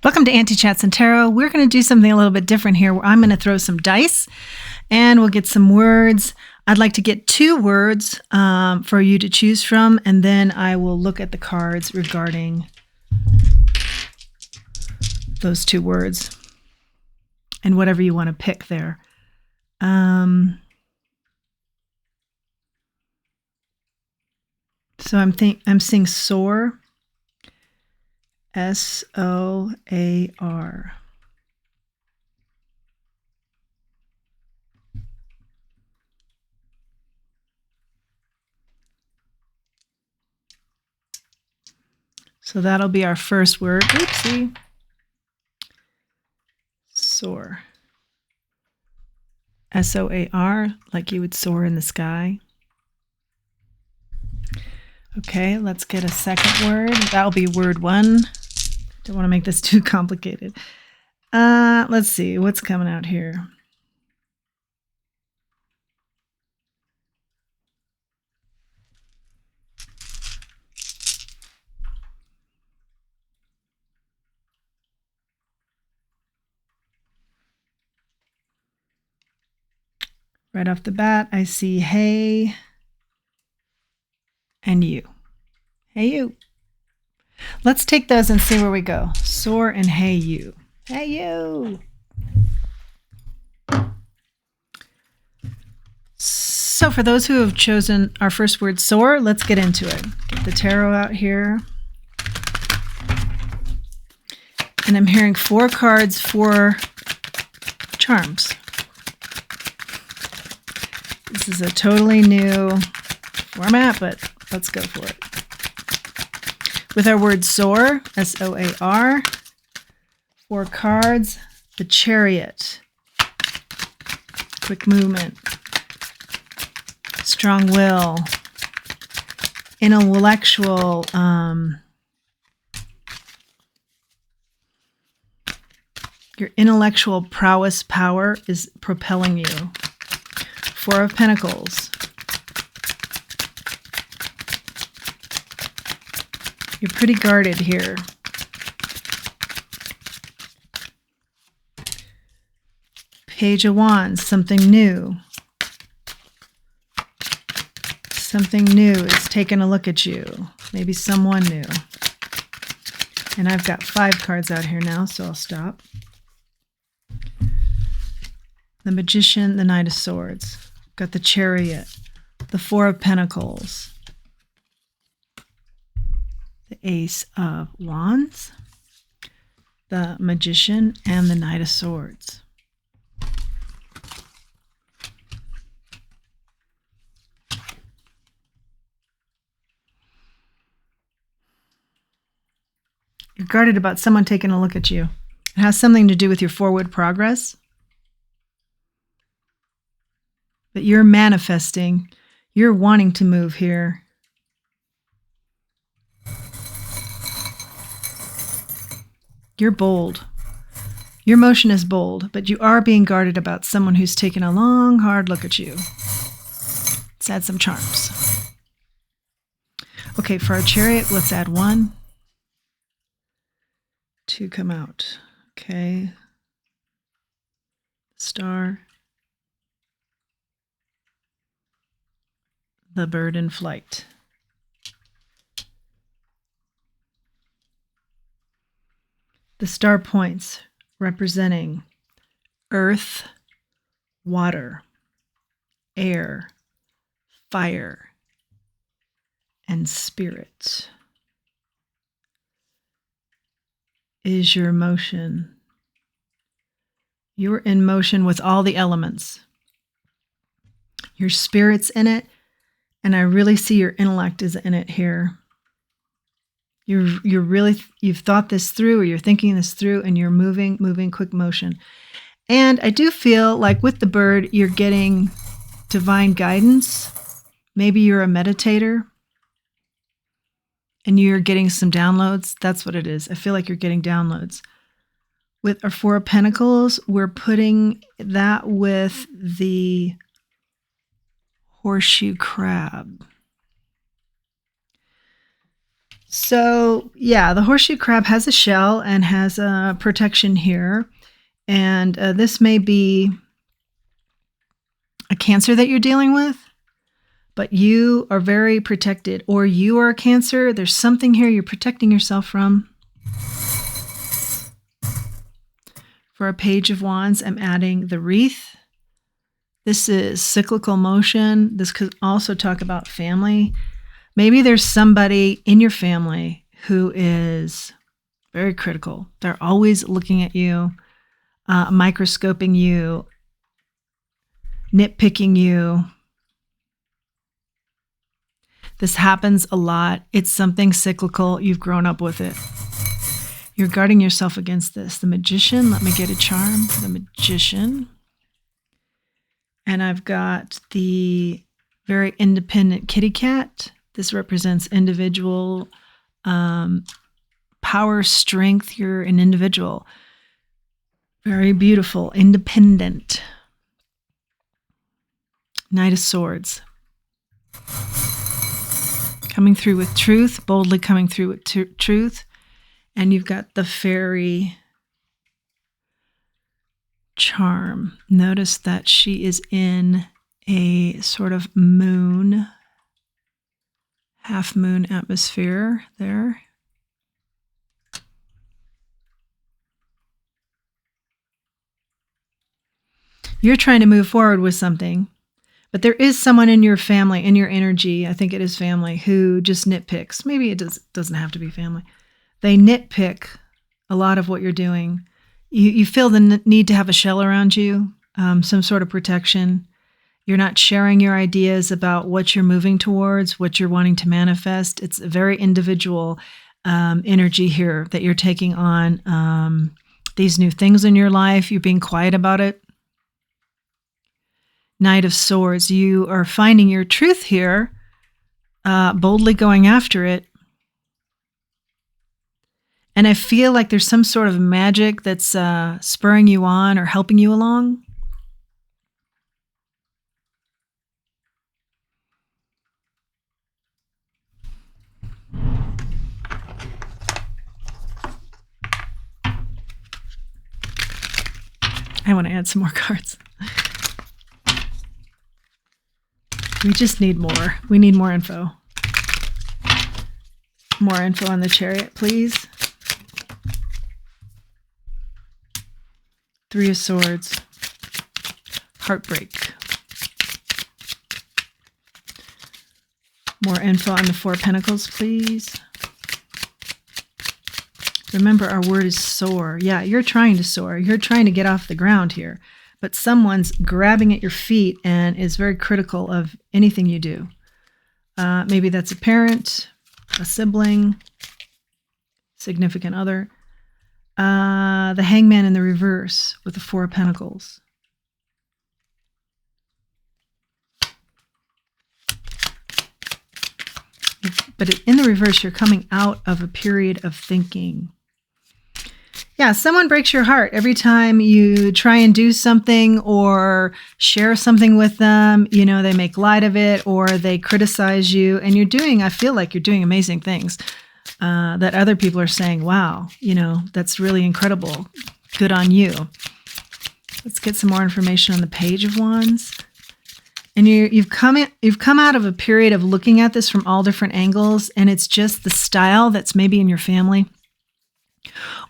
Welcome to Auntie Chats and Tarot. We're going to do something a little bit different here. Where I'm going to throw some dice and we'll get some words. I'd like to get 2 words for you to choose from, and then I will look at the cards regarding those 2 words and whatever you want to pick there. So I'm seeing soar. S-O-A-R. So that'll be our first word. Oopsie. Soar. S-O-A-R, like you would soar in the sky. Okay, let's get a second word. That'll be word 1. Don't want to make this too complicated. Let's see what's coming out here. Right off the bat, I see hey and you. Hey you. Let's take those and see where we go. Soar and hey you. Hey you. So for those who have chosen our first word, soar, let's get into it. Get the tarot out here. And I'm hearing 4 cards, 4 charms. This is a totally new format, but let's go for it. With our word soar, S-O-A-R, 4 cards, the Chariot, quick movement, strong will, intellectual, your intellectual prowess, power is propelling you. 4 of Pentacles. You're pretty guarded here. Page of Wands, something new. Something new is taking a look at you. Maybe someone new. And I've got 5 cards out here now, so I'll stop. The Magician, the Knight of Swords. Got the Chariot, the 4 of Pentacles. The Ace of Wands, the Magician, and the Knight of Swords. You're guarded about someone taking a look at you. It has something to do with your forward progress. But you're manifesting. You're wanting to move here. You're bold. Your motion is bold, but you are being guarded about someone who's taken a long, hard look at you. Let's add some charms. Okay, for our Chariot, let's add 1. 2 come out. Okay. Star. The Bird in Flight. The star points representing earth, water, air, fire, and spirit. Is your motion. You're in motion with all the elements. Your spirit's in it, and I really see your intellect is in it here. You've thought this through, or you're thinking this through, and you're moving quick motion. And I do feel like with the bird, you're getting divine guidance. Maybe you're a meditator and you're getting some downloads. That's what it is. I feel like you're getting downloads. With our 4 of Pentacles, we're putting that with the horseshoe crab. So, yeah, the horseshoe crab has a shell and has a protection here. And this may be a Cancer that you're dealing with, but you are very protected. Or you are a Cancer. There's something here you're protecting yourself from. For a Page of Wands, I'm adding the wreath. This is cyclical motion. This could also talk about family. Maybe there's somebody in your family who is very critical. They're always looking at you, microscoping you, nitpicking you. This happens a lot. It's something cyclical. You've grown up with it. You're guarding yourself against this. The Magician. Let me get a charm for the Magician. And I've got the very independent kitty cat. This represents individual power, strength. You're an individual. Very beautiful, independent. Knight of Swords. Coming through with truth, boldly coming through with truth. And you've got the Fairy charm. Notice that she is in a sort of moon, half moon atmosphere there. You're trying to move forward with something, but there is someone in your family, in your energy, I think it is family, who just nitpicks. Maybe it doesn't have to be family. They nitpick a lot of what you're doing. You feel the need to have a shell around you, some sort of protection. You're not sharing your ideas about what you're moving towards, what you're wanting to manifest. It's a very individual energy here that you're taking on these new things in your life. You're being quiet about it. Knight of Swords, you are finding your truth here, boldly going after it. And I feel like there's some sort of magic that's spurring you on or helping you along. I want to add some more cards. We just need more. We need more info. More info on the Chariot, please. Three of Swords. Heartbreak. More info on the Four of Pentacles, please. Remember, our word is soar. Yeah, you're trying to soar. You're trying to get off the ground here. But someone's grabbing at your feet and is very critical of anything you do. Maybe that's a parent, a sibling, significant other. The Hangman in the reverse with the Four of Pentacles. But in the reverse, you're coming out of a period of thinking. Yeah, someone breaks your heart every time you try and do something or share something with them. You know, they make light of it or they criticize you. And I feel like you're doing amazing things that other people are saying, wow, you know, that's really incredible. Good on you. Let's get some more information on the Page of Wands. And you've come out of a period of looking at this from all different angles, and it's just the style that's maybe in your family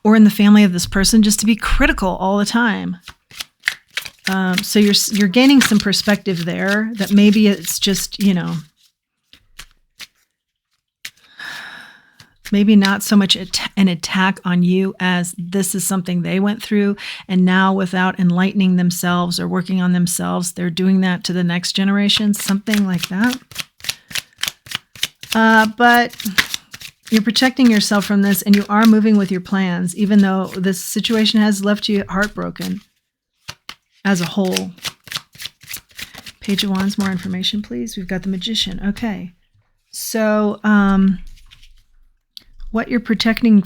or in the family of this person, just to be critical all the time. So you're gaining some perspective there that maybe it's just, you know, maybe not so much an attack on you as this is something they went through, and now without enlightening themselves or working on themselves, they're doing that to the next generation, something like that. But you're protecting yourself from this, and you are moving with your plans, even though this situation has left you heartbroken as a whole. Page of Wands, more information, please. We've got the Magician. Okay. So, what you're protecting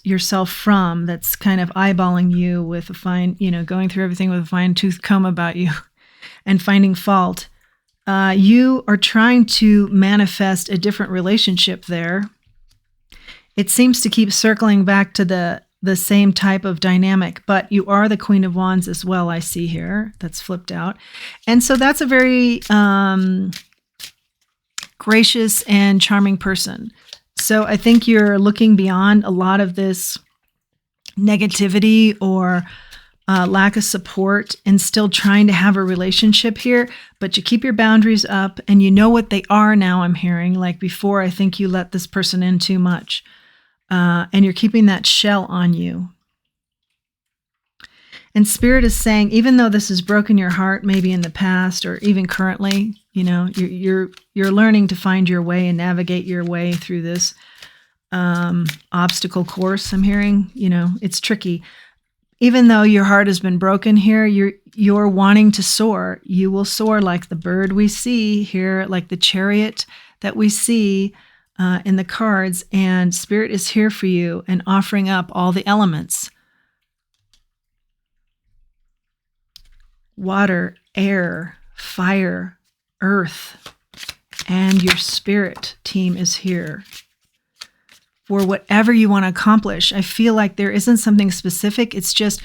yourself from that's kind of eyeballing you with a fine, you know, going through everything with a fine-tooth comb about you and finding fault. You are trying to manifest a different relationship there. It seems to keep circling back to the same type of dynamic, but you are the Queen of Wands as well, I see here. That's flipped out. And so that's a very gracious and charming person. So I think you're looking beyond a lot of this negativity or lack of support and still trying to have a relationship here, but you keep your boundaries up and you know what they are now, I'm hearing. Like before, I think you let this person in too much. And you're keeping that shell on you. And Spirit is saying, even though this has broken your heart, maybe in the past or even currently, you know, you're learning to find your way and navigate your way through this obstacle course. I'm hearing, you know, it's tricky. Even though your heart has been broken here, you're wanting to soar. You will soar like the bird we see here, like the chariot that we see in the cards. And Spirit is here for you and offering up all the elements. Water, air, fire, earth, and your spirit team is here for whatever you want to accomplish. I feel like there isn't something specific. It's just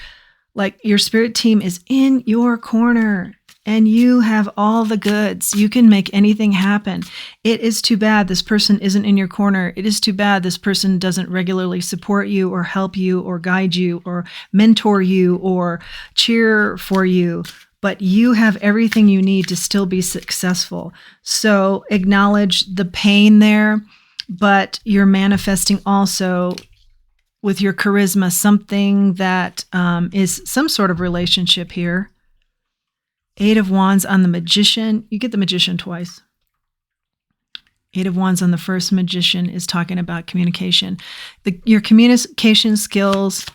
like your spirit team is in your corner and you have all the goods. You can make anything happen. It is too bad this person isn't in your corner. It is too bad this person doesn't regularly support you or help you or guide you or mentor you or cheer for you. But you have everything you need to still be successful. So acknowledge the pain there, but you're manifesting also with your charisma something that is some sort of relationship here. 8 of Wands on the Magician. You get the Magician twice. 8 of Wands on the first Magician is talking about communication. Your communication skills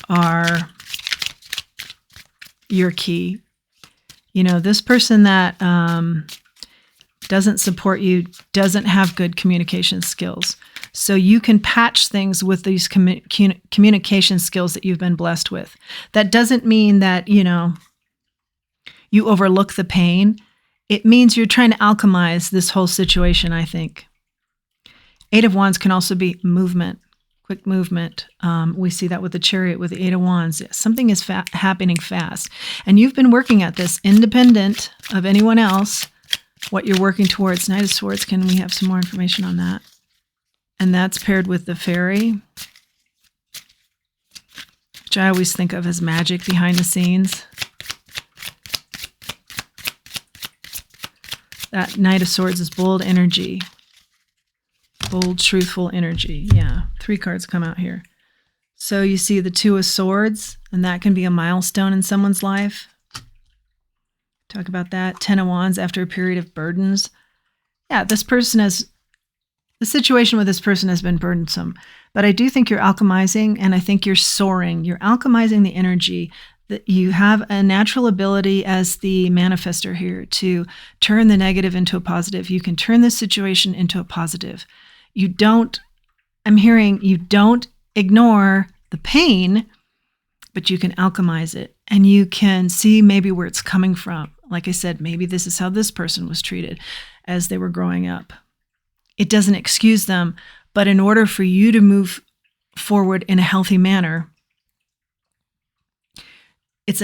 are your key. You know, this person that doesn't support you doesn't have good communication skills. So you can patch things with these communication skills that you've been blessed with. That doesn't mean that, you know, you overlook the pain. It means you're trying to alchemize this whole situation, I think. 8 of Wands can also be movement. Quick movement. We see that with the Chariot, with the 8 of Wands. Something is happening fast. And you've been working at this independent of anyone else, what you're working towards. Knight of Swords, can we have some more information on that? And that's paired with the Fairy, which I always think of as magic behind the scenes. That Knight of Swords is bold energy. Bold, truthful energy. Yeah, 3 cards come out here. So you see the 2 of Swords, and that can be a milestone in someone's life. Talk about that. 10 of Wands after a period of burdens. Yeah, the situation with this person has been burdensome, but I do think you're alchemizing, and I think you're soaring. You're alchemizing the energy. That you have a natural ability as the manifester here to turn the negative into a positive. You can turn this situation into a positive. I'm hearing you don't ignore the pain, but you can alchemize it and you can see maybe where it's coming from. Like I said, maybe this is how this person was treated as they were growing up. It doesn't excuse them, but in order for you to move forward in a healthy manner, it's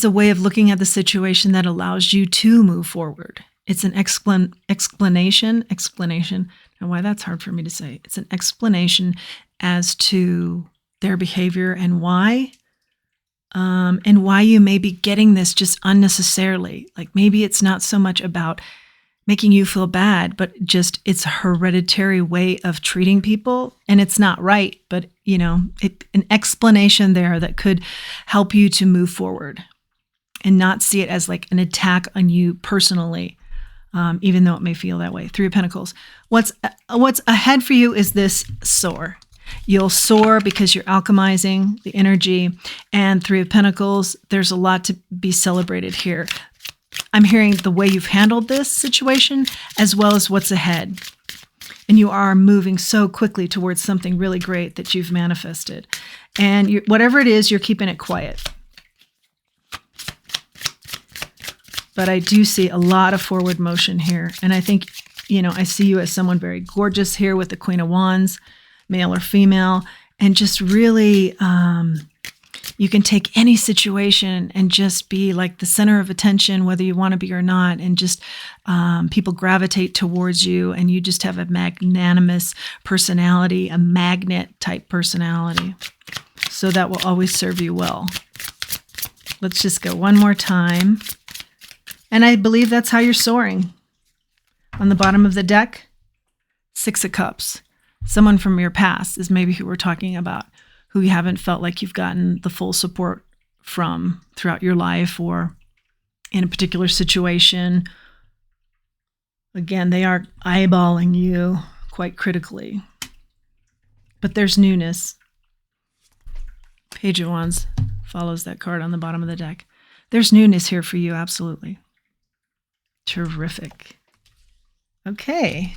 a way of looking at the situation that allows you to move forward. It's an explanation. And why that's hard for me to say. It's an explanation as to their behavior and why you may be getting this just unnecessarily. Like maybe it's not so much about making you feel bad, but just it's a hereditary way of treating people, and it's not right. But you know, an explanation there that could help you to move forward and not see it as like an attack on you personally, even though it may feel that way. 3 of Pentacles. What's ahead for you is this soar. You'll soar because you're alchemizing the energy. And 3 of Pentacles, there's a lot to be celebrated here. I'm hearing the way you've handled this situation as well as what's ahead. And you are moving so quickly towards something really great that you've manifested. And whatever it is, you're keeping it quiet. but I do see a lot of forward motion here. And I think, I see you as someone very gorgeous here with the Queen of Wands, male or female, and just really, you can take any situation and just be like the center of attention, whether you want to be or not, and just people gravitate towards you, and you just have a magnanimous personality, a magnet type personality. So that will always serve you well. Let's just go one more time. And I believe that's how you're soaring. On the bottom of the deck, 6 of Cups. Someone from your past is maybe who we're talking about, who you haven't felt like you've gotten the full support from throughout your life or in a particular situation. Again, they are eyeballing you quite critically. But there's newness. Page of Wands follows that card on the bottom of the deck. There's newness here for you, absolutely. Terrific. Okay.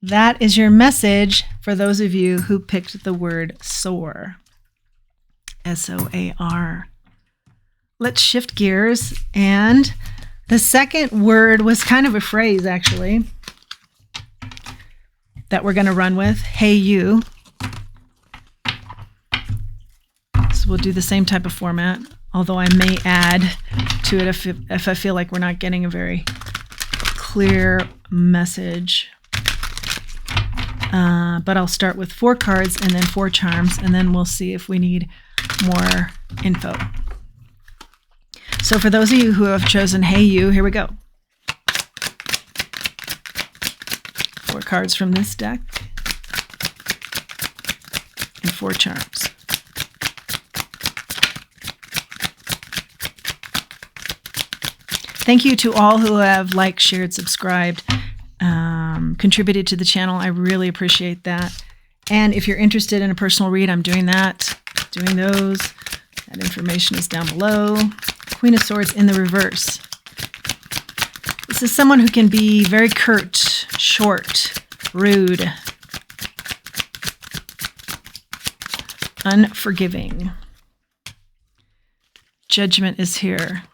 That is your message for those of you who picked the word soar. S-O-A-R. Let's shift gears. And the second word was kind of a phrase, actually, that we're going to run with. Hey, you. So we'll do the same type of format, although I may add to it if I feel like we're not getting a very clear message. But I'll start with 4 cards and then 4 charms, and then we'll see if we need more info. So for those of you who have chosen Hey You, here we go. 4 cards from this deck and 4 charms. Thank you to all who have liked, shared, subscribed, contributed to the channel. I really appreciate that. And if you're interested in a personal read, I'm doing that, doing those. That information is down below. Queen of Swords in the reverse. This is someone who can be very curt, short, rude, unforgiving. Judgment is here.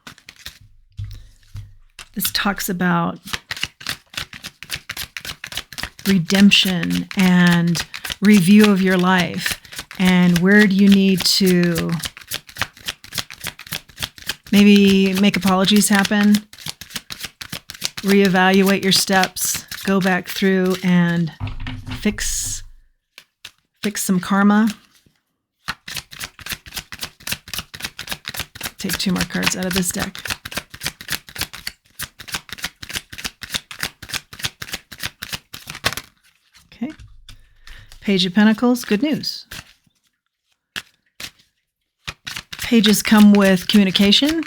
This talks about redemption and review of your life, and where do you need to maybe make apologies happen, reevaluate your steps, go back through and fix some karma. Take 2 more cards out of this deck. Okay. Page of Pentacles, good news. Pages come with communication.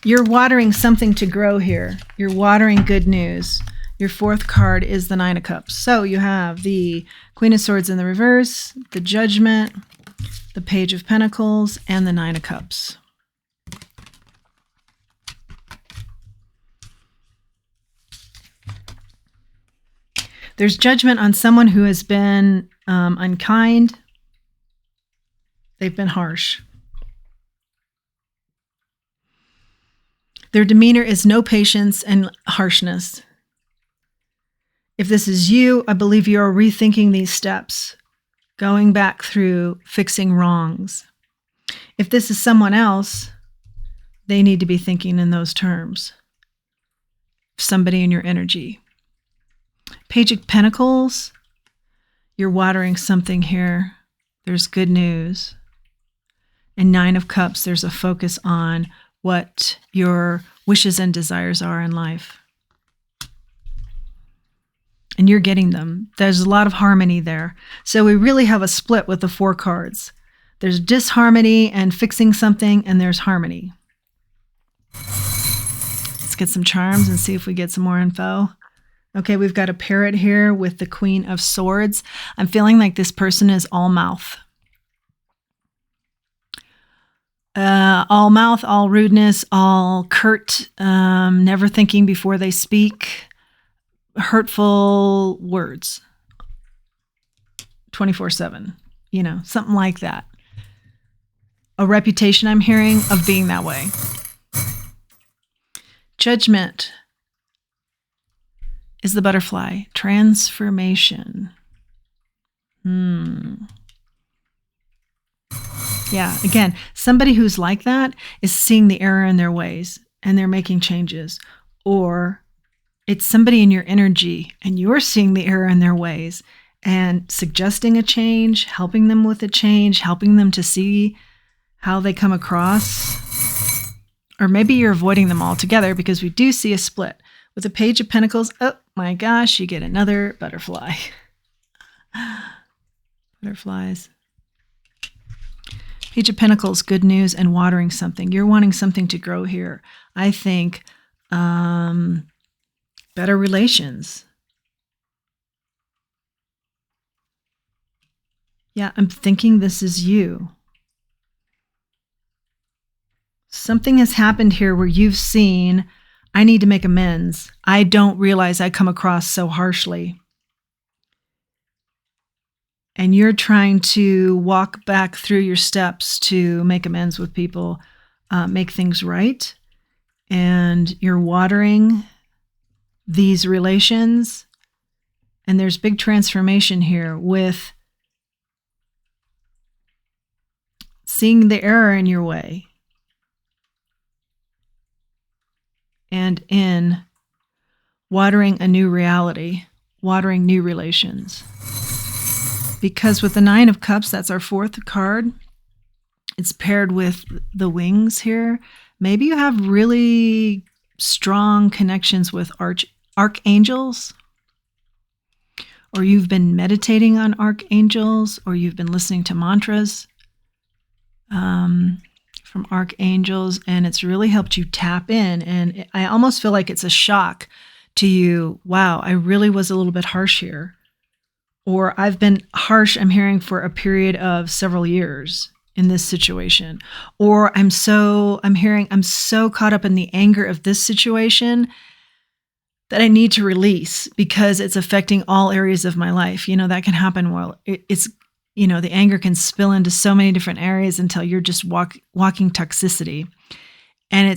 You're watering something to grow here. You're watering good news. Your 4th card is the 9 of Cups. So you have the Queen of Swords in the reverse, the Judgment, the Page of Pentacles, and the 9 of Cups. There's judgment on someone who has been unkind. They've been harsh. Their demeanor is no patience and harshness. If this is you, I believe you are rethinking these steps, going back through fixing wrongs. If this is someone else, they need to be thinking in those terms. Somebody in your energy. Page of Pentacles, you're watering something here. There's good news. And 9 of Cups, there's a focus on what your wishes and desires are in life. And you're getting them. There's a lot of harmony there. So we really have a split with the 4 cards. There's disharmony and fixing something, and there's harmony. Let's get some charms and see if we get some more info. Okay, we've got a parrot here with the Queen of Swords. I'm feeling like this person is all mouth. All mouth, all rudeness, all curt, never thinking before they speak, hurtful words. 24/7, something like that. a reputation I'm hearing of being that way. Judgment is the butterfly. Transformation. Yeah, again, somebody who's like that is seeing the error in their ways and they're making changes. Or it's somebody in your energy and you're seeing the error in their ways and suggesting a change, helping them with a change, helping them to see how they come across. Or maybe you're avoiding them altogether, because we do see a split. With the Page of Pentacles, oh my gosh, you get another butterfly. Butterflies. Page of Pentacles, good news and watering something. You're wanting something to grow here. I think better relations. Yeah, I'm thinking this is you. Something has happened here where you've seen, I need to make amends. I don't realize I come across so harshly. And you're trying to walk back through your steps to make amends with people, make things right. And you're watering these relations. And there's big transformation here with seeing the error in your way. And in watering a new reality, watering new relations. Because with the Nine of Cups, that's our fourth card. It's paired with the wings here. Maybe you have really strong connections with archangels, or you've been meditating on archangels, or you've been listening to mantras from archangels, and it's really helped you tap in. And I almost feel like it's a shock to you. Wow, I really was a little bit harsh here. Or I've been harsh, I'm hearing, for a period of several years in this situation. Or I'm so caught up in the anger of this situation that I need to release because it's affecting all areas of my life. You know, that can happen while it's, you know, the anger can spill into so many different areas until you're just walking toxicity. And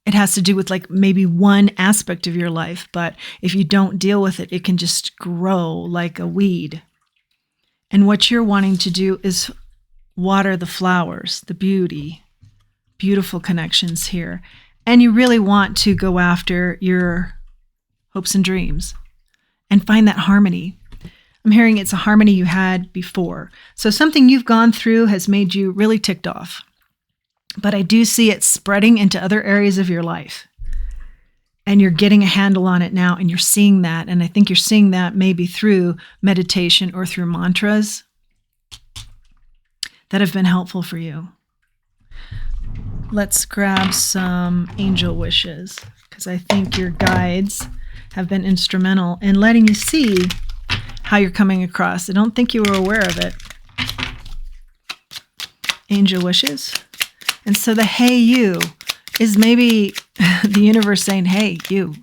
it has to do with like maybe one aspect of your life, but if you don't deal with it, it can just grow like a weed. And what you're wanting to do is water the flowers, the beautiful connections here. And you really want to go after your hopes and dreams and find that harmony. I'm hearing it's a harmony you had before. So something you've gone through has made you really ticked off. But I do see it spreading into other areas of your life. And you're getting a handle on it now, and you're seeing that. And I think you're seeing that maybe through meditation or through mantras that have been helpful for you. Let's grab some angel wishes, because I think your guides have been instrumental in letting you see how you're coming across. I don't think you were aware of it. Angel wishes. And so the hey you is maybe the universe saying, hey, you,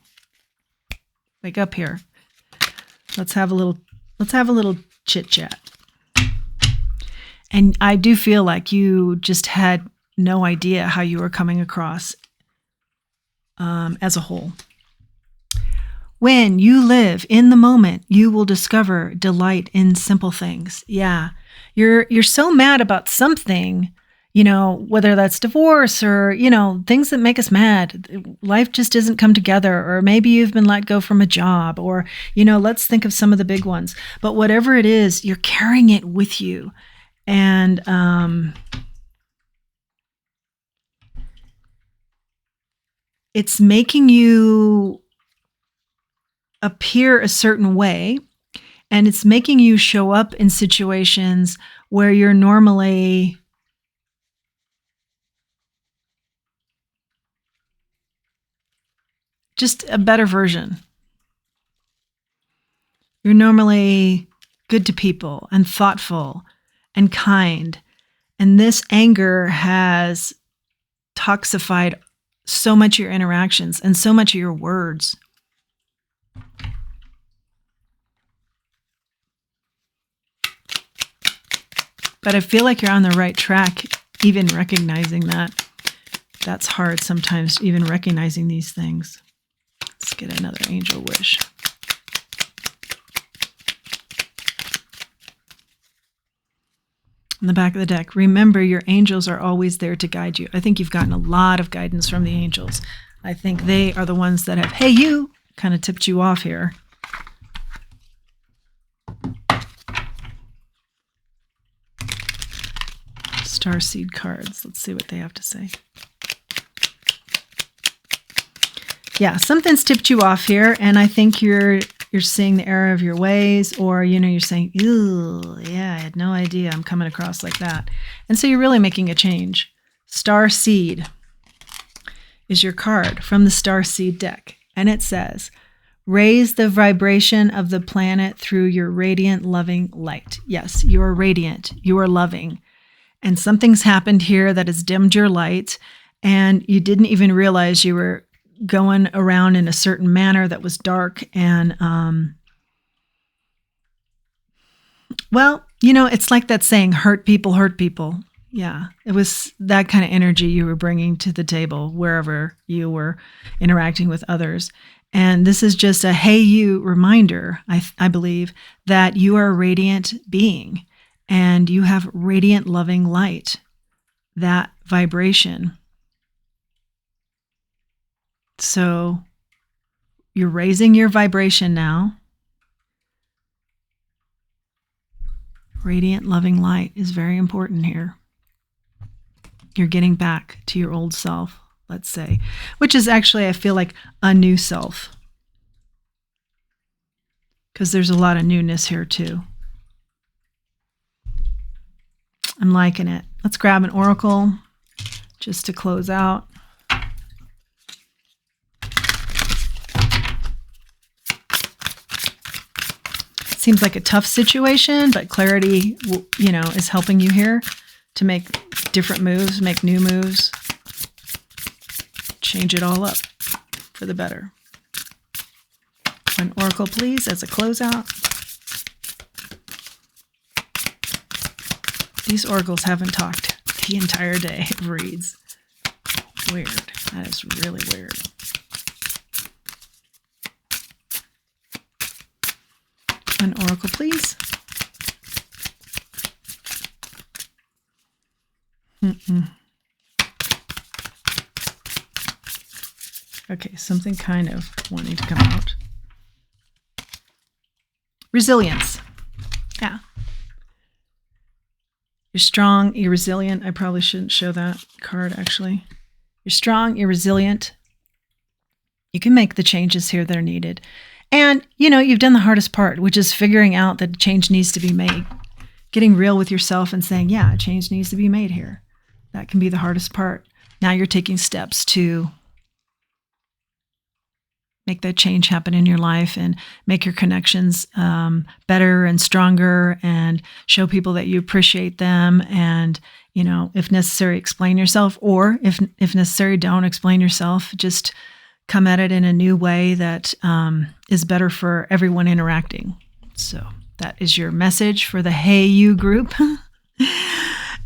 wake up here. Let's have a little chit chat. And I do feel like you just had no idea how you were coming across as a whole. When you live in the moment, you will discover delight in simple things. Yeah, you're so mad about something, you know, whether that's divorce or, you know, things that make us mad. Life just doesn't come together, or maybe you've been let go from a job, or, you know, let's think of some of the big ones. But whatever it is, you're carrying it with you. And it's making you appear a certain way, and it's making you show up in situations where you're normally just a better version. You're normally good to people and thoughtful and kind. And this anger has toxified so much of your interactions and so much of your words. But I feel like you're on the right track, even recognizing that. That's hard sometimes, even recognizing these things. Let's get another angel wish. On the back of the deck, remember your angels are always there to guide you. I think you've gotten a lot of guidance from the angels. I think they are the ones that have, hey, you, kind of tipped you off here. Starseed cards. Let's see what they have to say. Yeah, something's tipped you off here, and I think you're seeing the error of your ways, or you're saying, "Ew, yeah, I had no idea I'm coming across like that," and so you're really making a change. Starseed is your card from the Starseed deck, and it says, "Raise the vibration of the planet through your radiant, loving light." Yes, you are radiant, you are loving, and something's happened here that has dimmed your light, and you didn't even realize you were going around in a certain manner that was dark. And well, it's like that saying, hurt people hurt people. Yeah, it was that kind of energy you were bringing to the table wherever you were interacting with others. And this is just a hey you reminder, I believe, that you are a radiant being and you have radiant loving light, that vibration. So you're raising your vibration now. Radiant, loving light is very important here. You're getting back to your old self, let's say, which is actually, I feel like, a new self. Because there's a lot of newness here too. I'm liking it. Let's grab an oracle just to close out. Seems like a tough situation, but clarity, is helping you here to make different moves, make new moves, change it all up for the better. An oracle, please, as a closeout. These oracles haven't talked the entire day of reads. Weird. That is really weird. An oracle, please. Okay, something kind of wanting to come out. Resilience. Yeah. You're strong, you're resilient. I probably shouldn't show that card, actually. You're strong, you're resilient. You can make the changes here that are needed. And, you've done the hardest part, which is figuring out that change needs to be made. Getting real with yourself and saying, yeah, change needs to be made here. That can be the hardest part. Now you're taking steps to make that change happen in your life and make your connections better and stronger and show people that you appreciate them. And, if necessary, explain yourself, or if necessary, don't explain yourself. Just come at it in a new way that is better for everyone interacting. So that is your message for the Hey You group.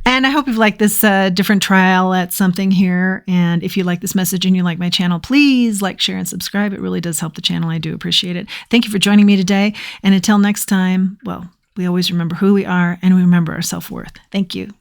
And I hope you've liked this different trial at something here. And if you like this message and you like my channel, please like, share, and subscribe. It really does help the channel. I do appreciate it. Thank you for joining me today. And until next time, well, we always remember who we are and we remember our self-worth. Thank you.